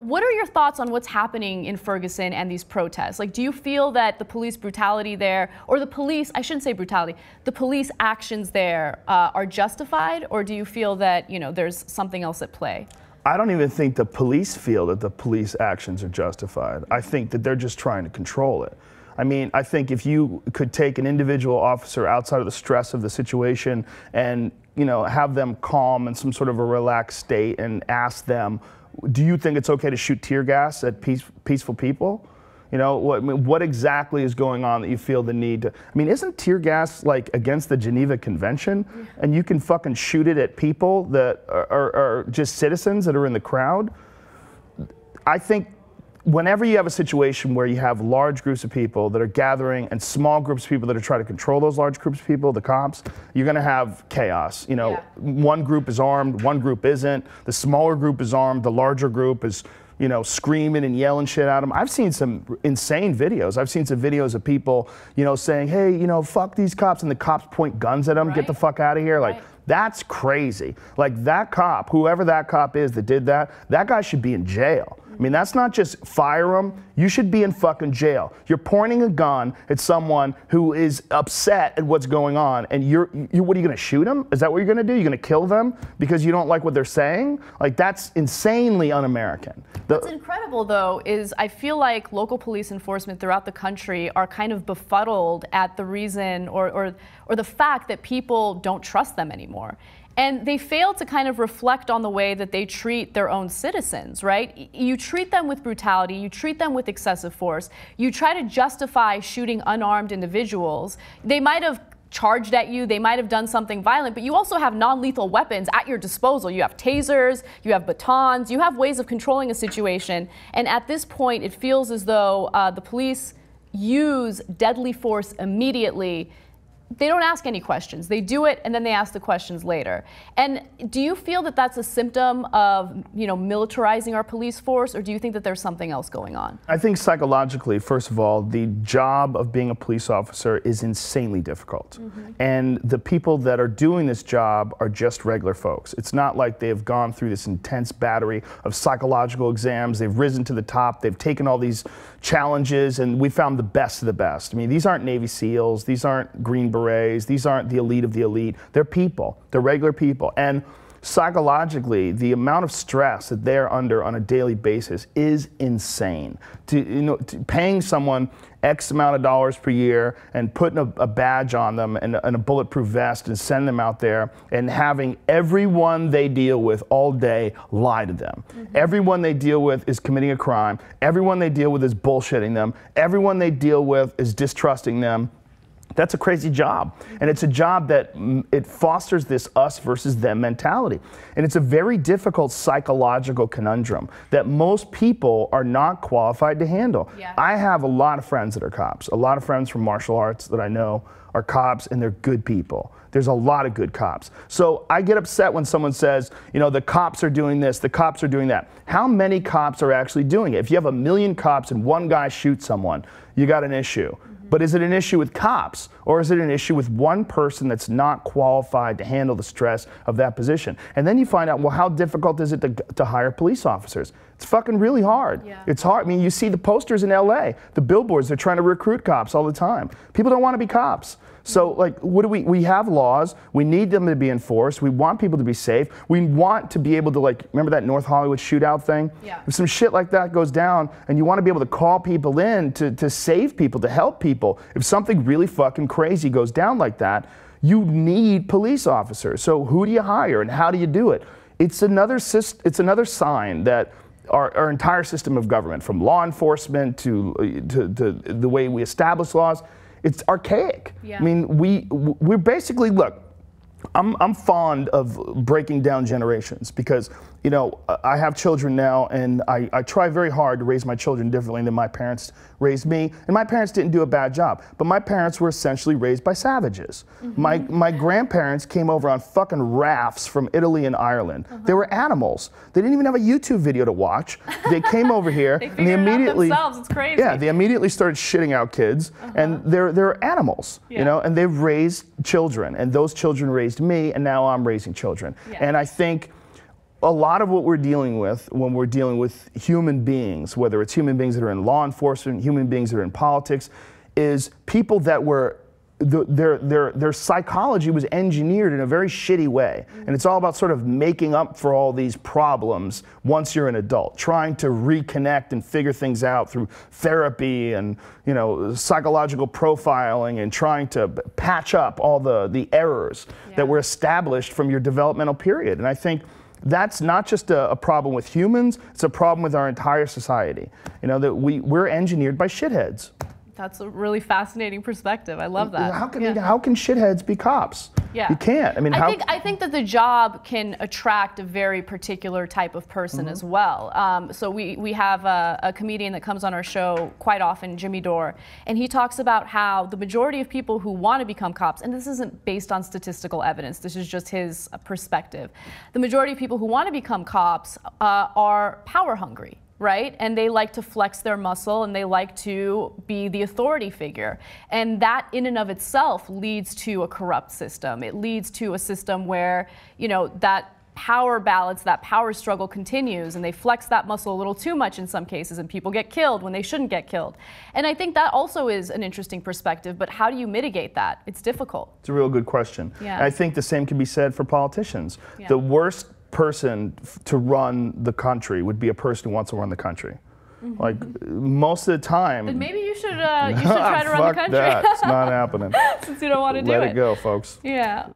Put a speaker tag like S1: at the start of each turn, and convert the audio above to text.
S1: What are your thoughts on what's happening in Ferguson and these protests? Like, do you feel that the police brutality there, or the police, I shouldn't say brutality, the police actions there are justified, or do you feel that, you know, there's something else at play?
S2: I don't even think the police feel that the police actions are justified. I think that they're just trying to control it. I mean, I think if you could take an individual officer outside of the stress of the situation and, you know, have them calm in some sort of a relaxed state and ask them, do you think it's okay to shoot tear gas at peaceful people? You know, what exactly is going on that you feel the need to? I mean, isn't tear gas like against the Geneva Convention? And you can fucking shoot it at people that are just citizens that are in the crowd? I think whenever you have a situation where you have large groups of people that are gathering and small groups of people that are trying to control those large groups of people, the cops, you're going to have chaos. You know, one group is armed, one group isn't. The smaller group is armed, the larger group is, you know, screaming and yelling shit at them. I've seen some insane videos. I've seen some videos of people, you know, saying, hey, you know, fuck these cops, and the cops point guns at them, get the fuck out of here. Like, that's crazy. Like, that cop, whoever that cop is that did that, that guy should be in jail. I mean, that's not just fire him. You should be in fucking jail. You're pointing a gun at someone who is upset at what's going on, and what are you gonna shoot them? Is that what you're gonna do? You're gonna kill them because you don't like what they're saying? Like, that's insanely un-American.
S1: What's incredible, though, is I feel like local police enforcement throughout the country are kind of befuddled at the reason or the fact that people don't trust them anymore. And they fail to kind of reflect on the way that they treat their own citizens, right? You treat them with brutality, you treat them with excessive force, you try to justify shooting unarmed individuals. They might have charged at you, they might have done something violent, but you also have non-lethal weapons at your disposal. You have tasers, you have batons, you have ways of controlling a situation. And at this point, it feels as though the police use deadly force immediately. They don't ask any questions. They do it, and then they ask the questions later. And do you feel that that's a symptom of, you know, militarizing our police force, or do you think that there's something else going on?
S2: I think psychologically, first of all, the job of being a police officer is insanely difficult. And the people that are doing this job are just regular folks. It's not like they've gone through this intense battery of psychological exams. They've risen to the top. They've taken all these challenges, and we found the best of the best. I mean, these aren't Navy SEALs. These aren't Green Berets. These aren't the elite of the elite. They're people. They're regular people. And psychologically, the amount of stress that they're under on a daily basis is insane. Paying someone X amount of dollars per year and putting a badge on them and a bulletproof vest and send them out there and having everyone they deal with all day lie to them. Everyone they deal with is committing a crime. Everyone they deal with is bullshitting them. Everyone they deal with is distrusting them. That's a crazy job. And it's a job that it fosters this us versus them mentality. And it's a very difficult psychological conundrum that most people are not qualified to handle. I have a lot of friends that are cops. A lot of friends from martial arts that I know are cops, and they're good people. There's a lot of good cops. So I get upset when someone says, you know, the cops are doing this, the cops are doing that. How many cops are actually doing it? If you have 1 million cops and one guy shoots someone, you got an issue. But is it an issue with cops, or is it an issue with one person that's not qualified to handle the stress of that position? And then you find out, well, how difficult is it to hire police officers? It's fucking really hard. It's hard. I mean, you see the posters in LA, the billboards, they're trying to recruit cops all the time. People don't want to be cops. So, like, what do we have laws, we need them to be enforced, we want people to be safe, we want to be able to, like, remember that North Hollywood shootout thing? If some shit like that goes down, and you want to be able to call people in to save people, to help people, if something really fucking crazy goes down like that, you need police officers. So who do you hire, and how do you do it? It's another sign that our entire system of government, from law enforcement to the way we establish laws, it's archaic. I mean, we're basically, look, I'm fond of breaking down generations because, you know, I have children now, and I try very hard to raise my children differently than my parents raised me. And my parents didn't do a bad job, but my parents were essentially raised by savages. My grandparents came over on fucking rafts from Italy and Ireland. They were animals. They didn't even have a YouTube video to watch. They came over here
S1: they
S2: and they immediately,
S1: it out themselves. It's crazy.
S2: Yeah, they immediately started shitting out kids, and they're animals, you know, and they've raised children, and those children raised me, and now I'm raising children. And I think a lot of what we're dealing with when we're dealing with human beings, whether it's human beings that are in law enforcement, human beings that are in politics, is people that were, their psychology was engineered in a very shitty way. And it's all about sort of making up for all these problems once you're an adult, trying to reconnect and figure things out through therapy and, you know, psychological profiling, and trying to patch up all the errors that were established from your developmental period. And I think that's not just a problem with humans, it's a problem with our entire society. You know, that we're engineered by shitheads.
S1: That's a really fascinating perspective. I love that.
S2: How can shitheads be cops?
S1: Yeah.
S2: You can't. I mean,
S1: I think that the job can attract a very particular type of person as well. So we have a comedian that comes on our show quite often, Jimmy Dore, and he talks about how the majority of people who want to become cops, and this isn't based on statistical evidence, this is just his perspective, the majority of people who want to become cops are power hungry. Right? And they like to flex their muscle, and they like to be the authority figure. And that in and of itself leads to a corrupt system. It leads to a system where, you know, that power balance, that power struggle continues, and they flex that muscle a little too much in some cases, and people get killed when they shouldn't get killed. And I think that also is an interesting perspective, but how do you mitigate that? It's difficult. It's
S2: a real good question.
S1: Yeah.
S2: And I think the same can be said for politicians. Yeah. The worst person to run the country would be a person who wants to run the country. Like, most of the time.
S1: Then maybe you should try to run the country.
S2: Fuck that. It's not happening.
S1: Since you don't want to do it.
S2: Let it go, folks.
S1: Yeah.